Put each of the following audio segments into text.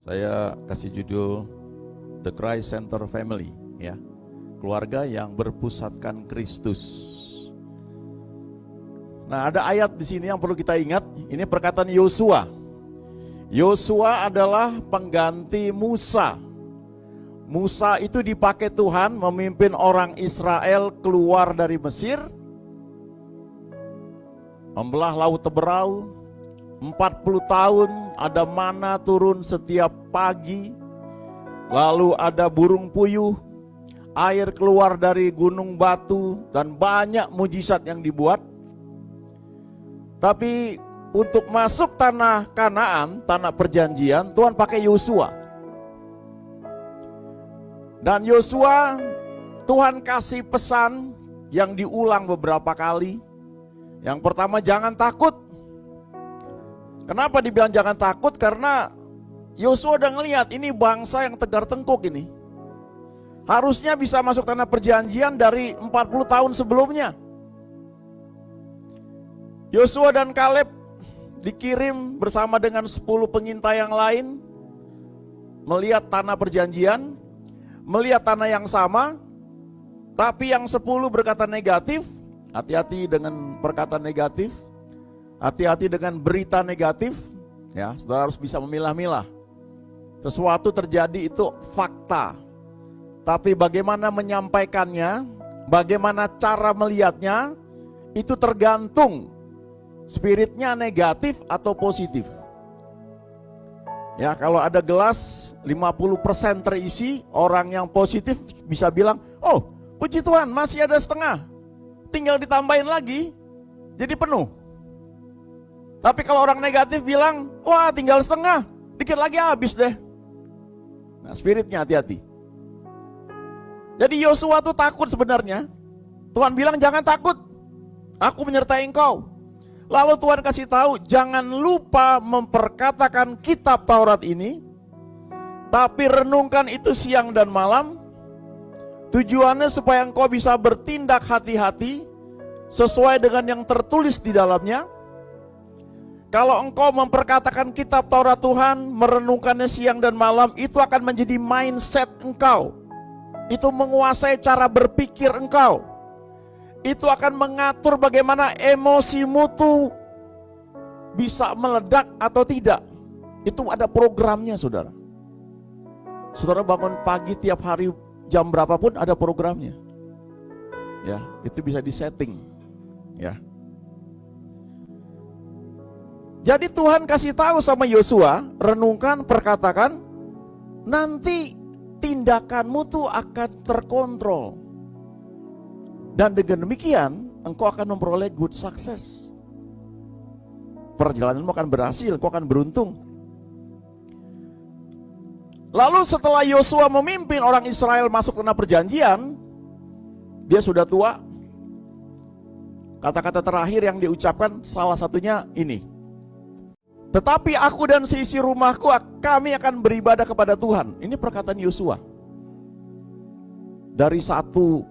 Saya kasih judul The Christ Center Family, ya. Keluarga yang berpusatkan Kristus. Nah, ada ayat di sini yang perlu kita ingat. Ini perkataan Yosua. Yosua adalah pengganti Musa. Musa itu dipakai Tuhan memimpin orang Israel keluar dari Mesir, membelah laut Teberau. 40 tahun ada mana turun setiap pagi. Lalu ada burung puyuh, air keluar dari gunung batu, dan banyak mujizat yang dibuat. Tapi untuk masuk tanah Kanaan, tanah perjanjian, Tuhan pakai Yosua. Dan Yosua, Tuhan kasih pesan yang diulang beberapa kali. Yang pertama, jangan takut. Kenapa dibilang jangan takut? Karena Yosua udah ngelihat ini bangsa yang tegar tengkuk ini. Harusnya bisa masuk tanah perjanjian dari 40 tahun sebelumnya. Yosua dan Kaleb dikirim bersama dengan 10 pengintai yang lain melihat tanah perjanjian, melihat tanah yang sama, tapi yang 10 berkata negatif. Hati-hati dengan perkataan negatif, hati-hati dengan berita negatif, ya. Saudara harus bisa memilah-milah. Sesuatu terjadi itu fakta, tapi bagaimana menyampaikannya, bagaimana cara melihatnya, itu tergantung spiritnya negatif atau positif. Ya, kalau ada gelas 50% terisi, orang yang positif bisa bilang, oh puji Tuhan masih ada setengah, tinggal ditambahin lagi, jadi penuh. Tapi kalau orang negatif bilang, wah tinggal setengah, dikit lagi habis deh. Nah, spiritnya hati-hati. Jadi Yosua tuh takut sebenarnya. Tuhan bilang jangan takut, aku menyertai engkau. Lalu Tuhan kasih tahu, jangan lupa memperkatakan kitab Taurat ini, tapi renungkan itu siang dan malam. Tujuannya supaya engkau bisa bertindak hati-hati sesuai dengan yang tertulis di dalamnya. Kalau engkau memperkatakan kitab Taurat Tuhan, merenungkannya siang dan malam, itu akan menjadi mindset engkau. Itu menguasai cara berpikir engkau. Itu akan mengatur bagaimana emosimu tuh bisa meledak atau tidak. Itu ada programnya, saudara. Saudara bangun pagi tiap hari jam berapapun ada programnya. Ya, itu bisa disetting. Ya. Jadi Tuhan kasih tahu sama Yosua, renungkan, perkatakan, nanti tindakanmu tuh akan terkontrol. Dan dengan demikian, engkau akan memperoleh good success. Perjalananmu akan berhasil, engkau akan beruntung. Lalu setelah Yosua memimpin orang Israel masuk tanah perjanjian, dia sudah tua. Kata-kata terakhir yang diucapkan salah satunya ini. Tetapi aku dan seisi rumahku, kami akan beribadah kepada Tuhan. Ini perkataan Yosua. Dari satu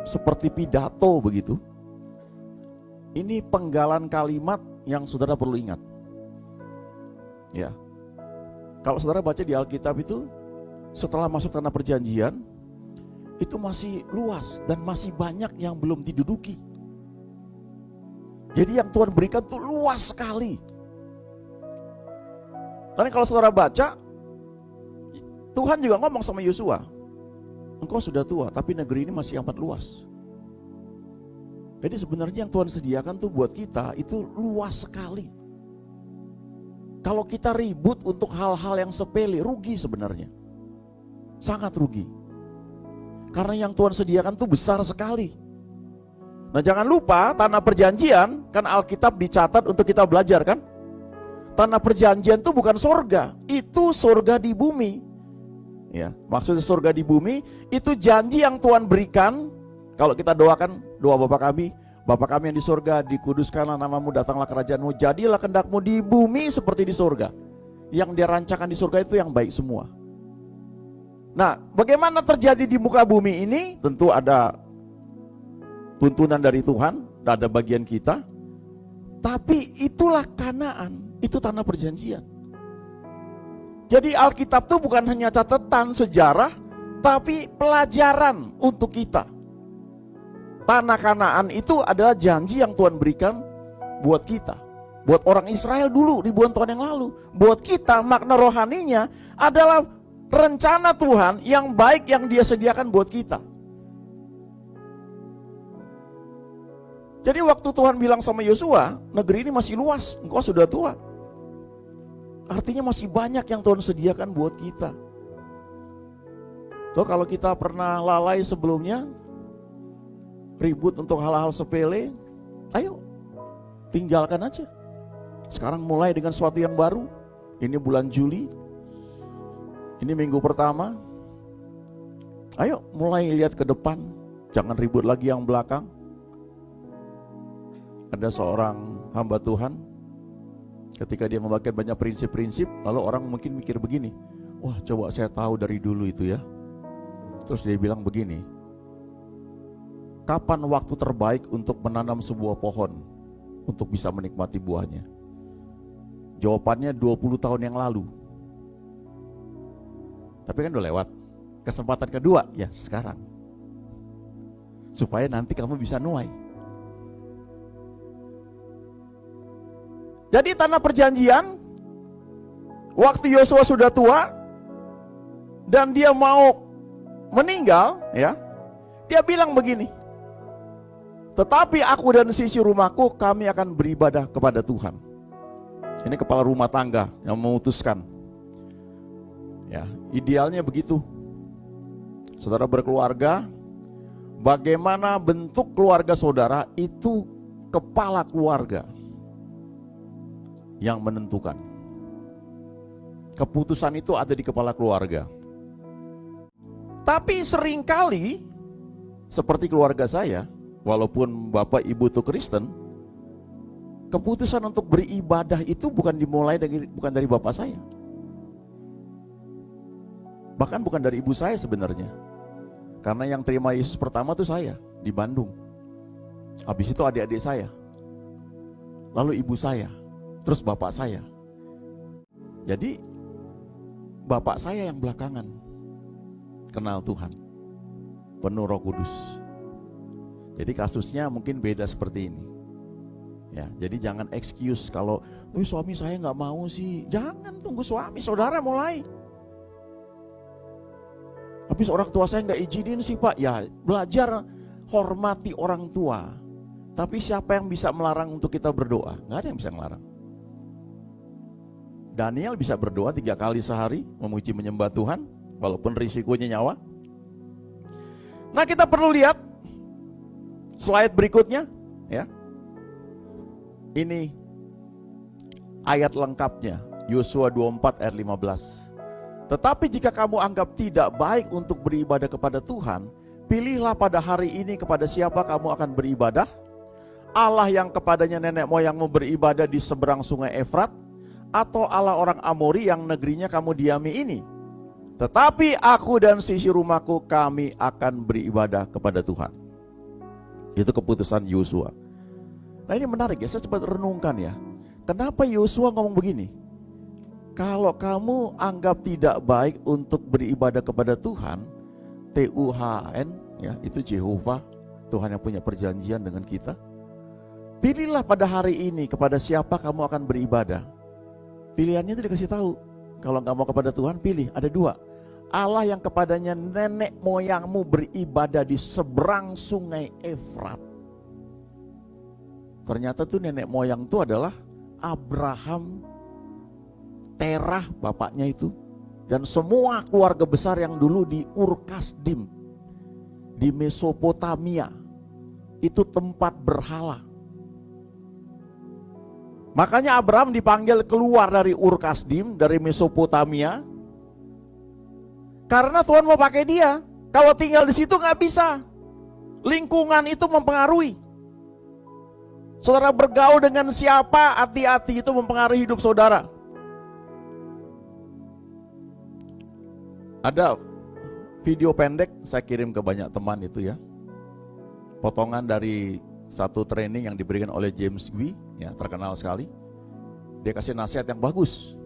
seperti pidato begitu. Ini penggalan kalimat yang saudara perlu ingat. Ya. Kalau saudara baca di Alkitab itu, setelah masuk tanah perjanjian, itu masih luas dan masih banyak yang belum diduduki. Jadi yang Tuhan berikan tuh luas sekali. Dan kalau saudara baca, Tuhan juga ngomong sama Yosua, engkau sudah tua, tapi negeri ini masih amat luas. Jadi sebenarnya yang Tuhan sediakan tuh buat kita itu luas sekali. Kalau kita ribut untuk hal-hal yang sepele, rugi sebenarnya. Sangat rugi. Karena yang Tuhan sediakan tuh besar sekali. Nah, jangan lupa tanah perjanjian, kan Alkitab dicatat untuk kita belajar kan? Tanah perjanjian itu bukan surga, itu surga di bumi. Ya, maksudnya surga di bumi itu janji yang Tuhan berikan. Kalau kita doakan doa Bapa kami yang di surga, dikuduskanlah namamu, datanglah kerajaanmu, jadilah kehendakmu di bumi seperti di surga. Yang dia rancangkan di surga itu yang baik semua. Nah, bagaimana terjadi di muka bumi ini? Tentu ada tuntunan dari Tuhan, ada bagian kita. Tapi itulah Kanaan, itu tanah perjanjian. Jadi Alkitab itu bukan hanya catatan sejarah, tapi pelajaran untuk kita. Tanah Kanaan itu adalah janji yang Tuhan berikan buat kita. Buat orang Israel dulu ribuan tahun yang lalu. Buat kita makna rohaninya adalah rencana Tuhan yang baik yang Dia sediakan buat kita. Jadi waktu Tuhan bilang sama Yosua, negeri ini masih luas, engkau sudah tua. Artinya masih banyak yang Tuhan sediakan buat kita. So, kalau kita pernah lalai sebelumnya, ribut untuk hal-hal sepele, ayo tinggalkan aja. Sekarang mulai dengan sesuatu yang baru. Ini bulan Juli, ini minggu pertama. Ayo mulai lihat ke depan, jangan ribut lagi yang belakang. Ada seorang hamba Tuhan, ketika dia membagikan banyak prinsip-prinsip, lalu orang mungkin mikir begini, wah coba saya tahu dari dulu itu ya. Terus dia bilang begini, kapan waktu terbaik untuk menanam sebuah pohon untuk bisa menikmati buahnya? Jawabannya 20 tahun yang lalu. Tapi kan udah lewat. Kesempatan kedua, ya sekarang. Supaya nanti kamu bisa nuai. Jadi tanah perjanjian, waktu Yosua sudah tua, dan dia mau meninggal, ya, dia bilang begini, tetapi aku dan sisi rumahku, kami akan beribadah kepada Tuhan. Ini kepala rumah tangga yang memutuskan. Ya, idealnya begitu. Saudara berkeluarga, bagaimana bentuk keluarga saudara, itu kepala keluarga yang menentukan. Keputusan itu ada di kepala keluarga. Tapi seringkali, seperti keluarga saya, walaupun bapak ibu itu Kristen, keputusan untuk beribadah itu bukan dari bapak saya. Bahkan bukan dari ibu saya sebenarnya. Karena yang terima Yesus pertama itu saya, di Bandung. Habis itu adik-adik saya. Lalu ibu saya. Terus bapak saya. Jadi bapak saya yang belakangan kenal Tuhan, penuh Roh Kudus. Jadi kasusnya mungkin beda seperti ini. Ya, jadi jangan excuse kalau suami saya nggak mau sih. Jangan tunggu suami, saudara mulai. Habis orang tua saya nggak izinin sih Pak. Ya belajar hormati orang tua. Tapi siapa yang bisa melarang untuk kita berdoa? Nggak ada yang bisa melarang. Daniel bisa berdoa 3 kali sehari, memuji menyembah Tuhan, walaupun risikonya nyawa. Nah, kita perlu lihat slide berikutnya, ya. Ini ayat lengkapnya, Yosua 24 ayat 15. Tetapi jika kamu anggap tidak baik untuk beribadah kepada Tuhan, pilihlah pada hari ini kepada siapa kamu akan beribadah. Allah yang kepadanya nenek moyangmu beribadah di seberang sungai Efrat, atau Allah orang Amori yang negerinya kamu diami ini. Tetapi aku dan sisi rumahku, kami akan beribadah kepada Tuhan. Itu keputusan Yosua. Nah ini menarik ya, saya cepat renungkan ya. Kenapa Yosua ngomong begini? Kalau kamu anggap tidak baik untuk beribadah kepada Tuhan, Tuhan, ya, itu Jehovah, Tuhan yang punya perjanjian dengan kita. Pilihlah pada hari ini kepada siapa kamu akan beribadah. Pilihannya itu dikasih tahu. Kalau nggak mau kepada Tuhan, pilih. Ada 2. Allah yang kepadanya nenek moyangmu beribadah di seberang sungai Efrat. Ternyata tuh nenek moyang itu adalah Abraham, Terah bapaknya itu, dan semua keluarga besar yang dulu di Ur-Kasdim, di Mesopotamia. Itu tempat berhala. Makanya Abraham dipanggil keluar dari Ur-Kasdim, dari Mesopotamia, karena Tuhan mau pakai dia. Kalau tinggal di situ nggak bisa. Lingkungan itu mempengaruhi. Saudara bergaul dengan siapa, hati-hati, itu mempengaruhi hidup saudara. Ada video pendek saya kirim ke banyak teman itu ya. Potongan dari satu training yang diberikan oleh James Gui, ya, terkenal sekali. Dia kasih nasihat yang bagus.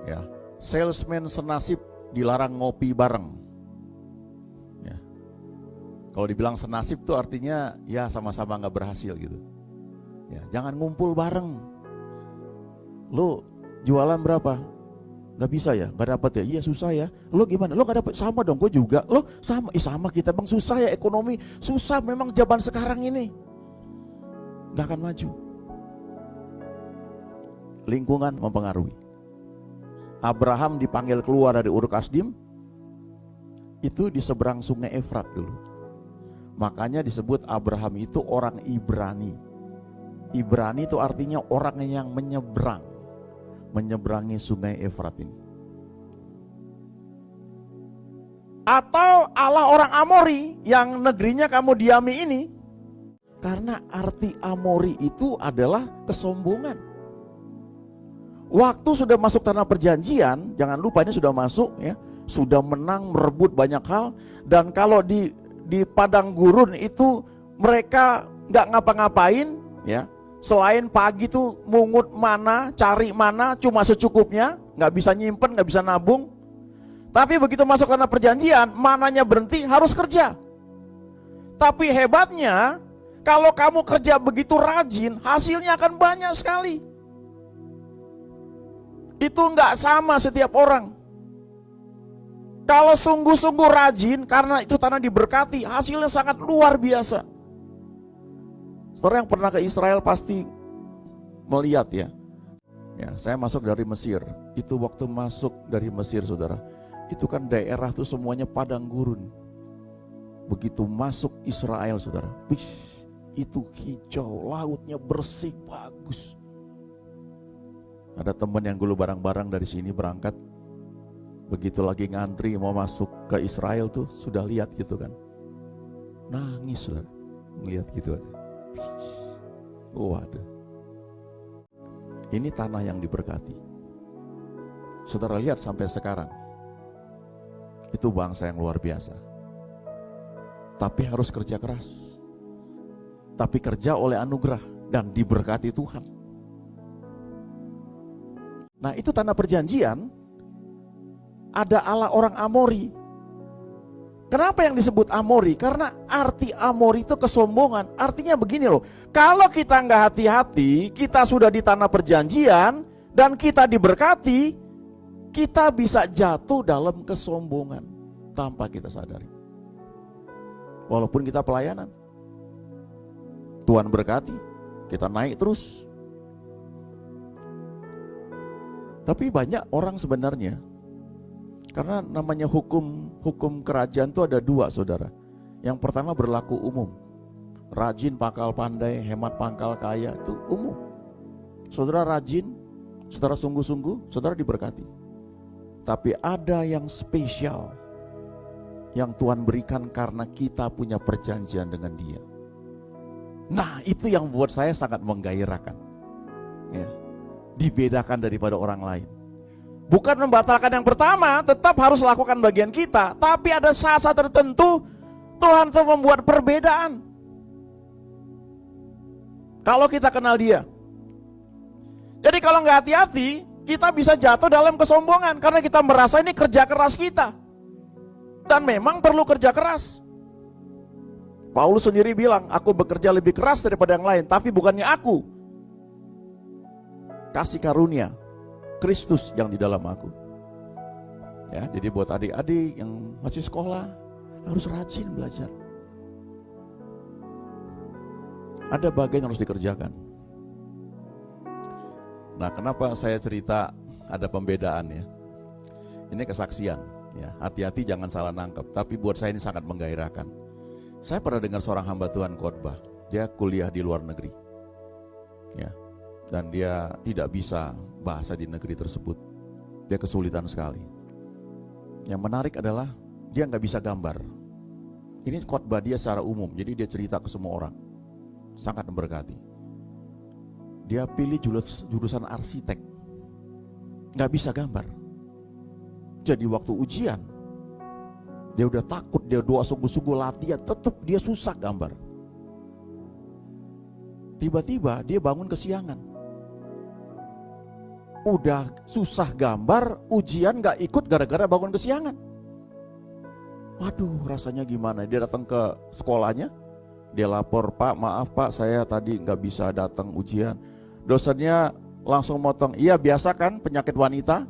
Ya, salesman senasib dilarang ngopi bareng. Ya. Kalau dibilang senasib tuh artinya ya sama-sama nggak berhasil gitu. Ya, jangan ngumpul bareng. Lo jualan berapa? Gak bisa ya, gak dapat ya, iya susah ya. Lo gimana? Lo gak dapat, sama dong, gue juga. Lo sama, sama kita bang, susah ya ekonomi, susah memang zaman sekarang ini. Gak akan maju. Lingkungan mempengaruhi. Abraham dipanggil keluar dari Ur Kasdim, itu di seberang sungai Efrat dulu. Makanya disebut Abraham itu orang Ibrani. Ibrani itu artinya orang yang menyeberangi sungai Efrat ini. Atau Allah orang Amori yang negerinya kamu diami ini. Karena arti Amori itu adalah kesombongan. Waktu sudah masuk tanah perjanjian, jangan lupa ini sudah masuk ya, sudah menang merebut banyak hal. Dan kalau di padang gurun itu mereka nggak ngapa-ngapain ya, selain pagi tuh mungut mana, cari mana cuma secukupnya, nggak bisa nyimpen, nggak bisa nabung. Tapi begitu masuk tanah perjanjian, mananya berhenti, harus kerja. Tapi hebatnya, kalau kamu kerja begitu rajin, hasilnya akan banyak sekali. Itu nggak sama setiap orang. Kalau sungguh-sungguh rajin, karena itu tanah diberkati, hasilnya sangat luar biasa. Saudara yang pernah ke Israel pasti melihat ya. Ya, saya masuk dari Mesir. Itu waktu masuk dari Mesir, saudara, itu kan daerah tuh semuanya padang gurun. Begitu masuk Israel, saudara, itu hijau, lautnya bersih, bagus. Ada teman yang dulu barang-barang dari sini berangkat, begitu lagi ngantri mau masuk ke Israel tuh sudah lihat gitu kan, nangis saudara, ngelihat gitu aja. Waduh, ini tanah yang diberkati. Saudara lihat sampai sekarang, itu bangsa yang luar biasa. Tapi harus kerja keras. Tapi kerja oleh anugerah dan diberkati Tuhan. Nah, itu tanah perjanjian, ada Allah orang Amori. Kenapa yang disebut Amori? Karena arti Amori itu kesombongan. Artinya begini loh, kalau kita nggak hati-hati, kita sudah di tanah perjanjian dan kita diberkati, kita bisa jatuh dalam kesombongan tanpa kita sadari. Walaupun kita pelayanan, Tuhan berkati, kita naik terus. Tapi banyak orang sebenarnya, karena namanya hukum kerajaan itu ada dua, saudara. Yang pertama berlaku umum, rajin pangkal pandai, hemat pangkal kaya, itu umum. Saudara rajin, saudara sungguh-sungguh, saudara diberkati. Tapi ada yang spesial yang Tuhan berikan karena kita punya perjanjian dengan Dia. Nah, itu yang buat saya sangat menggairahkan ya. Dibedakan daripada orang lain. Bukan membatalkan yang pertama, tetap harus lakukan bagian kita. Tapi ada saat-saat tertentu Tuhan tuh membuat perbedaan. Kalau kita kenal Dia. Jadi kalau nggak hati-hati, kita bisa jatuh dalam kesombongan karena kita merasa ini kerja keras kita. Dan memang perlu kerja keras. Paulus sendiri bilang, aku bekerja lebih keras daripada yang lain, tapi bukannya aku. Kasih karunia Kristus yang di dalam aku. Ya, jadi buat adik-adik yang masih sekolah harus rajin belajar. Ada bagian yang harus dikerjakan. Nah, kenapa saya cerita ada pembedaan ya? Ini kesaksian ya. Hati-hati jangan salah nangkep, tapi buat saya ini sangat menggairahkan. Saya pernah dengar seorang hamba Tuhan khotbah. Dia kuliah di luar negeri. Ya. Dan dia tidak bisa bahasa di negeri tersebut. Dia kesulitan sekali. Yang menarik adalah dia nggak bisa gambar. Ini khotbah dia secara umum, jadi dia cerita ke semua orang. Sangat memberkati. Dia pilih jurusan arsitek, nggak bisa gambar. Jadi waktu ujian, dia udah takut, dia doa sungguh-sungguh latihan, tetap dia susah gambar. Tiba-tiba dia bangun kesiangan. udah susah gambar, ujian gak ikut gara-gara bangun kesiangan. Waduh, rasanya gimana? Dia datang ke sekolahnya, dia lapor, Pak, maaf Pak, saya tadi gak bisa datang ujian. Dosennya langsung motong, iya biasa kan penyakit wanita,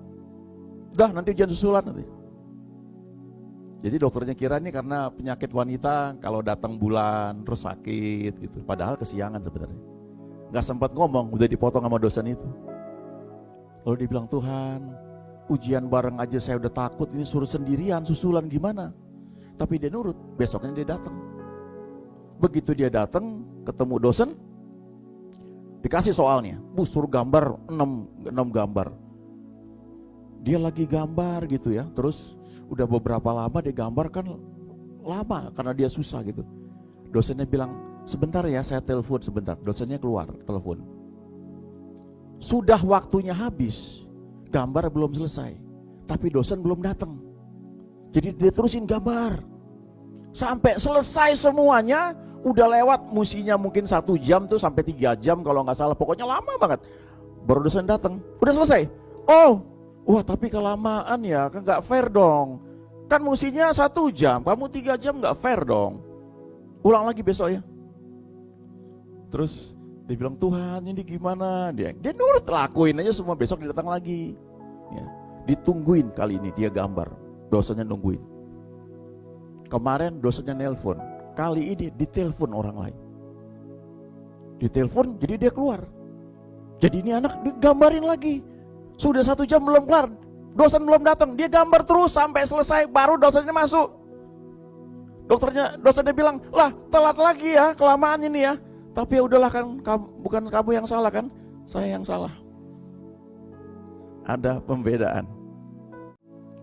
udah nanti ujian susulan nanti. Jadi dokternya kira ini karena penyakit wanita kalau datang bulan terus sakit gitu, padahal kesiangan sebenarnya. Gak sempat ngomong, udah dipotong sama dosen itu. Lalu dia bilang, Tuhan, ujian bareng aja saya udah takut, ini suruh sendirian susulan gimana? Tapi dia nurut, besoknya dia datang. Begitu dia datang, ketemu dosen, dikasih soalnya, Bu suruh gambar 6 gambar. Dia lagi gambar gitu ya, terus udah beberapa lama dia gambar kan lama karena dia susah gitu. Dosennya bilang, sebentar ya saya telepon sebentar. Dosennya keluar, telepon. Sudah waktunya habis, gambar belum selesai, tapi dosen belum datang. Jadi dia terusin gambar sampai selesai semuanya. Udah lewat musinya mungkin 1 jam tuh sampai 3 jam kalau nggak salah, pokoknya lama banget. Baru dosen datang, udah selesai. Oh, wah tapi kelamaan ya, kan nggak fair dong. Kan musinya 1 jam, kamu 3 jam, nggak fair dong. Ulang lagi besok ya. Terus dia bilang, Tuhan ini gimana? Dia nurut, lakuin aja semua, besok dia datang lagi. Ya, ditungguin kali ini dia gambar, dosennya nungguin. Kemarin dosennya nelpon, kali ini ditelepon orang lain. Ditelepon, jadi dia keluar. Jadi ini anak digambarin lagi. Sudah 1 jam belum kelar, dosen belum datang, dia gambar terus sampai selesai, baru dosennya masuk. Dosennya bilang, lah telat lagi ya, kelamaan ini ya. Tapi ya udahlah kan, bukan kamu yang salah kan, saya yang salah. Ada pembedaan.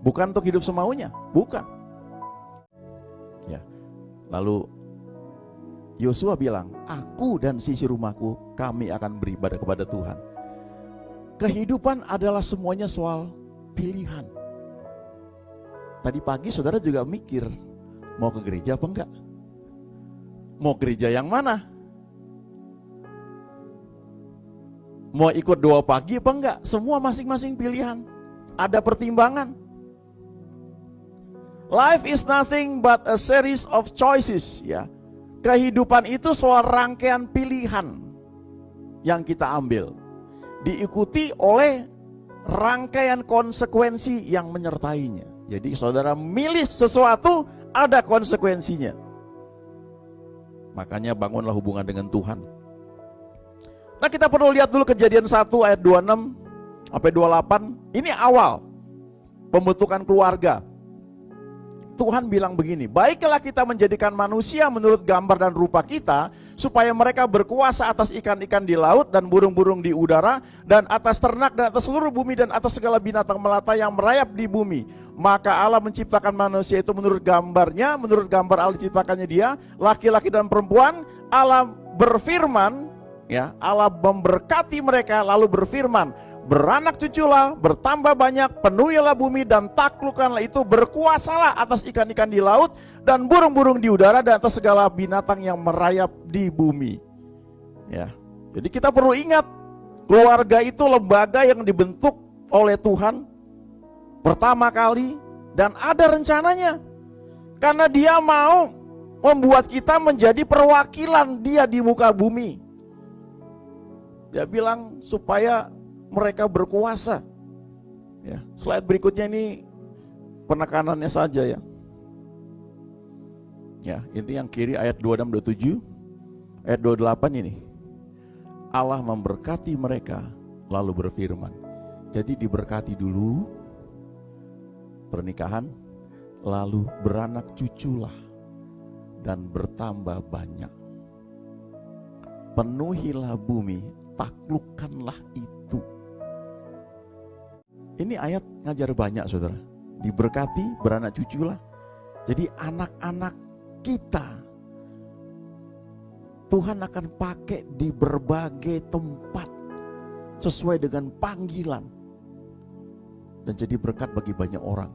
Bukan untuk hidup semaunya, bukan. Ya. Lalu Yosua bilang, aku dan sisi rumahku, kami akan beribadah kepada Tuhan. Kehidupan adalah semuanya soal pilihan. Tadi pagi saudara juga mikir, mau ke gereja apa enggak? Mau gereja yang mana? Mau ikut doa pagi apa enggak? Semua masing-masing pilihan. Ada pertimbangan. Life is nothing but a series of choices, ya. Kehidupan itu soal rangkaian pilihan yang kita ambil, diikuti oleh rangkaian konsekuensi yang menyertainya. Jadi saudara milih sesuatu, ada konsekuensinya. Makanya bangunlah hubungan dengan Tuhan. Nah, kita perlu lihat dulu Kejadian 1 ayat 26 sampai 28. Ini awal pembentukan keluarga. Tuhan bilang begini, baiklah kita menjadikan manusia menurut gambar dan rupa kita, supaya mereka berkuasa atas ikan-ikan di laut dan burung-burung di udara, dan atas ternak dan atas seluruh bumi dan atas segala binatang melata yang merayap di bumi. Maka Allah menciptakan manusia itu menurut gambarnya, menurut gambar Allah diciptakannya dia, laki-laki dan perempuan. Allah berfirman, ya, Allah memberkati mereka lalu berfirman, beranak cuculah, bertambah banyak, penuhilah bumi dan taklukkanlah itu, berkuasalah atas ikan-ikan di laut dan burung-burung di udara dan atas segala binatang yang merayap di bumi. Ya, jadi kita perlu ingat, keluarga itu lembaga yang dibentuk oleh Tuhan pertama kali dan ada rencananya, karena Dia mau membuat kita menjadi perwakilan Dia di muka bumi. Dia bilang supaya mereka berkuasa. Ya, slide berikutnya ini penekanannya saja ya. Ya, ini yang kiri ayat 26 27. Ayat 28 ini. Allah memberkati mereka lalu berfirman. Jadi diberkati dulu pernikahan, lalu beranak cuculah dan bertambah banyak. Penuhilah bumi, taklukkanlah itu. Ini ayat ngajar banyak saudara. Diberkati, beranak cuculah. Jadi anak-anak kita Tuhan akan pakai di berbagai tempat sesuai dengan panggilan dan jadi berkat bagi banyak orang.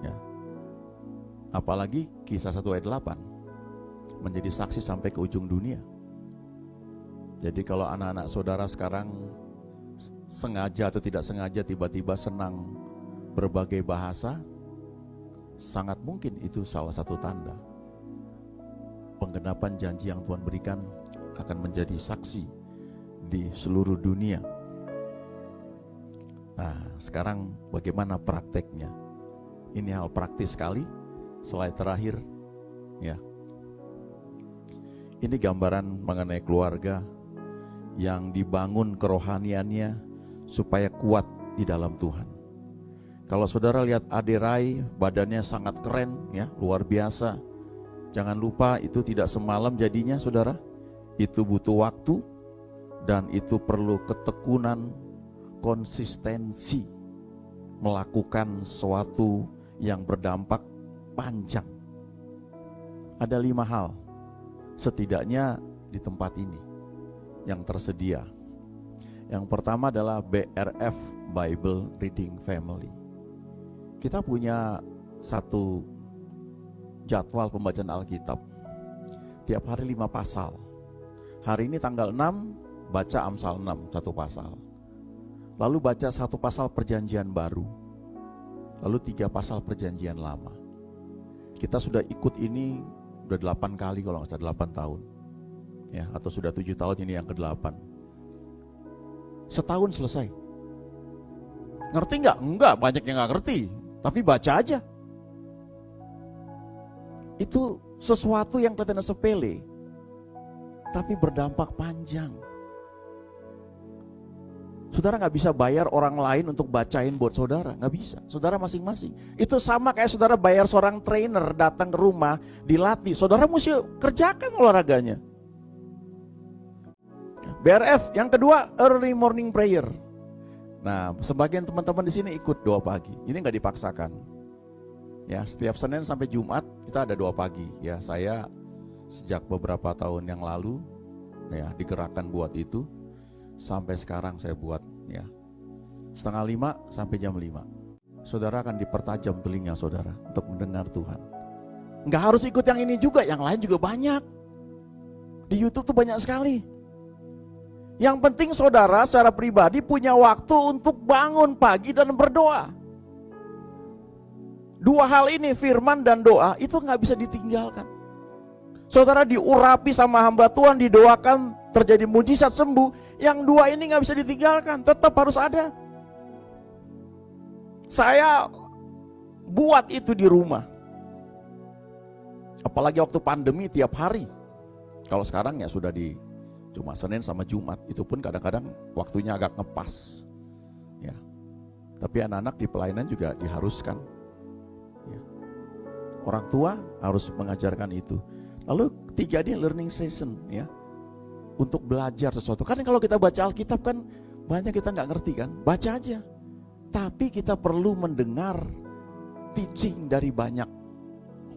Ya. Apalagi Kisah 1 ayat 8 menjadi saksi sampai ke ujung dunia. Jadi kalau anak-anak saudara sekarang sengaja atau tidak sengaja tiba-tiba senang berbagai bahasa, sangat mungkin itu salah satu tanda penggenapan janji yang Tuhan berikan akan menjadi saksi di seluruh dunia. Nah, sekarang bagaimana prakteknya? Ini hal praktis sekali. Slide terakhir, ya. Ini gambaran mengenai keluarga yang dibangun kerohaniannya supaya kuat di dalam Tuhan. Kalau saudara lihat Ade Rai, badannya sangat keren, ya, luar biasa. Jangan lupa itu tidak semalam jadinya, saudara. Itu butuh waktu dan itu perlu ketekunan, konsistensi melakukan sesuatu yang berdampak panjang. Ada 5 hal setidaknya di tempat ini yang tersedia. Yang pertama adalah BRF, Bible Reading Family. Kita punya satu jadwal pembacaan Alkitab. Tiap hari 5 pasal. Hari ini tanggal 6, baca Amsal 6, 1 pasal. Lalu baca 1 pasal perjanjian baru. Lalu 3 pasal perjanjian lama. Kita sudah ikut ini udah 8 kali kalau nggak salah, 8 tahun. Ya, atau sudah 7 tahun, ini yang ke-8. Setahun selesai. Ngerti nggak? Enggak, banyak yang nggak ngerti. Tapi baca aja. Itu sesuatu yang kelihatannya sepele, tapi berdampak panjang. Saudara nggak bisa bayar orang lain untuk bacain buat saudara, nggak bisa. Saudara masing-masing. Itu sama kayak saudara bayar seorang trainer datang ke rumah, dilatih. Saudara mesti kerjakan olahraganya. BRF, yang kedua early morning prayer. Nah, sebagian teman-teman di sini ikut doa pagi. Ini nggak dipaksakan. Ya, setiap Senin sampai Jumat kita ada doa pagi. Ya, saya sejak beberapa tahun yang lalu ya digerakkan buat itu. Sampai sekarang saya buat ya 4:30 sampai jam 5. Saudara akan dipertajam telinga saudara untuk mendengar Tuhan. Nggak harus ikut yang ini juga, yang lain juga banyak. Di YouTube tuh banyak sekali. Yang penting saudara secara pribadi punya waktu untuk bangun pagi dan berdoa. 2 hal ini, firman dan doa, itu nggak bisa ditinggalkan. Saudara diurapi sama hamba Tuhan, didoakan terjadi mujizat sembuh. Yang 2 ini nggak bisa ditinggalkan, tetap harus ada. Saya buat itu di rumah. Apalagi waktu pandemi tiap hari. Kalau sekarang ya sudah di cuma Senin sama Jumat, itu pun kadang-kadang waktunya agak ngepas. Ya. Tapi anak-anak di pelayanan juga diharuskan. Ya. Orang tua harus mengajarkan itu. Lalu 3 ini learning session ya. Untuk belajar sesuatu. Kan kalau kita baca Alkitab kan banyak kita nggak ngerti kan. Baca aja. Tapi kita perlu mendengar teaching dari banyak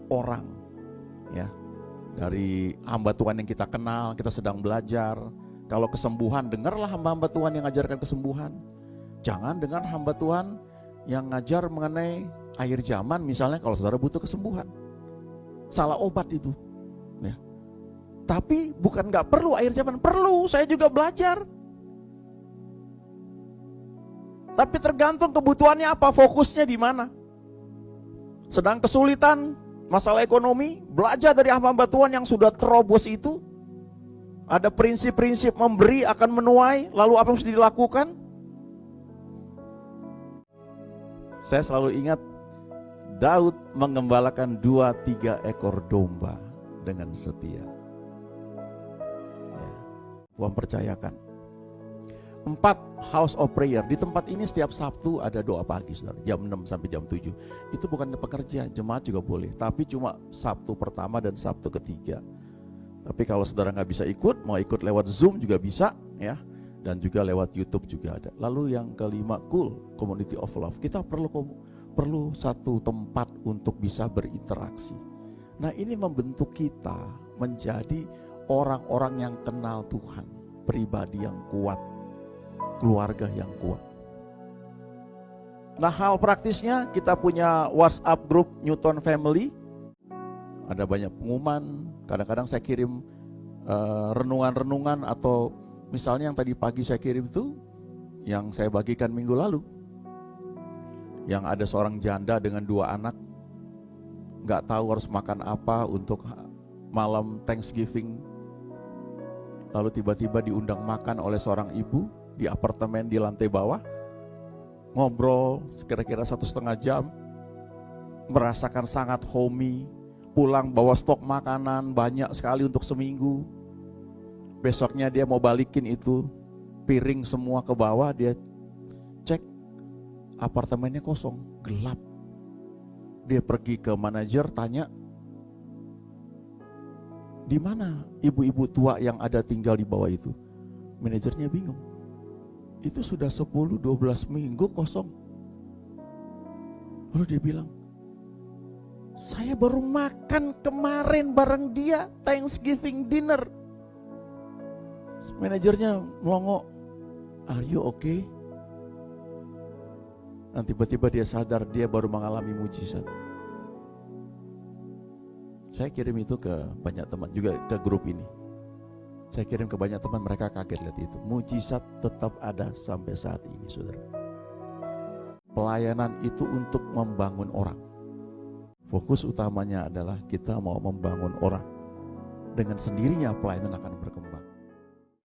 orang. Ya. Dari hamba Tuhan yang kita kenal, kita sedang belajar. Kalau kesembuhan, dengarlah hamba-hamba Tuhan yang ngajarkan kesembuhan. Jangan dengar hamba Tuhan yang ngajar mengenai akhir zaman misalnya kalau saudara butuh kesembuhan. Salah obat itu. Ya. Tapi bukan nggak perlu akhir zaman, perlu, saya juga belajar. Tapi tergantung kebutuhannya apa, fokusnya di mana. Sedang kesulitan, masalah ekonomi, belajar dari hamba Tuhan yang sudah terobos itu. Ada prinsip-prinsip memberi akan menuai, lalu apa yang harus dilakukan? Saya selalu ingat Daud mengembalakan 2-3 ekor domba dengan setia. Ya. Tuhan percayakan. 4 house of prayer. Di tempat ini setiap Sabtu ada doa pagi, saudara. Jam 6 sampai jam 7. Itu bukan pekerja, jemaat juga boleh. Tapi cuma Sabtu pertama dan Sabtu ketiga. Tapi kalau saudara nggak bisa ikut, mau ikut lewat Zoom juga bisa, ya. Dan juga lewat YouTube juga ada. Lalu yang kelima, Cool, Community of Love. Kita perlu satu tempat untuk bisa berinteraksi. Nah, ini membentuk kita menjadi orang-orang yang kenal Tuhan, pribadi yang kuat, keluarga yang kuat. Nah, hal praktisnya kita punya WhatsApp group Newton Family. Ada banyak pengumuman. Kadang-kadang saya kirim renungan-renungan atau Misalnya yang tadi pagi saya kirim itu, yang saya bagikan minggu lalu, yang ada seorang janda dengan 2 anak, gak tahu harus makan apa untuk malam Thanksgiving. Lalu tiba-tiba diundang makan oleh seorang ibu di apartemen di lantai bawah. Ngobrol kira-kira 1,5 jam, merasakan sangat homey. Pulang bawa stok makanan banyak sekali untuk seminggu. Besoknya dia mau balikin itu piring semua ke bawah, dia cek apartemennya kosong, gelap. Dia pergi ke manajer tanya, di mana ibu-ibu tua yang ada tinggal di bawah itu? Manajernya bingung. Itu sudah 10-12 minggu kosong. Lalu dia bilang, saya baru makan kemarin bareng dia Thanksgiving dinner. Manajernya melongo, are you okay? Dan tiba-tiba dia sadar dia baru mengalami mujizat. Saya kirim itu ke banyak teman, juga ke grup ini. Saya kirim ke banyak teman, mereka kaget lihat itu. Mujizat tetap ada sampai saat ini, saudara. Pelayanan itu untuk membangun orang. Fokus utamanya adalah kita mau membangun orang. Dengan sendirinya pelayanan akan berkembang.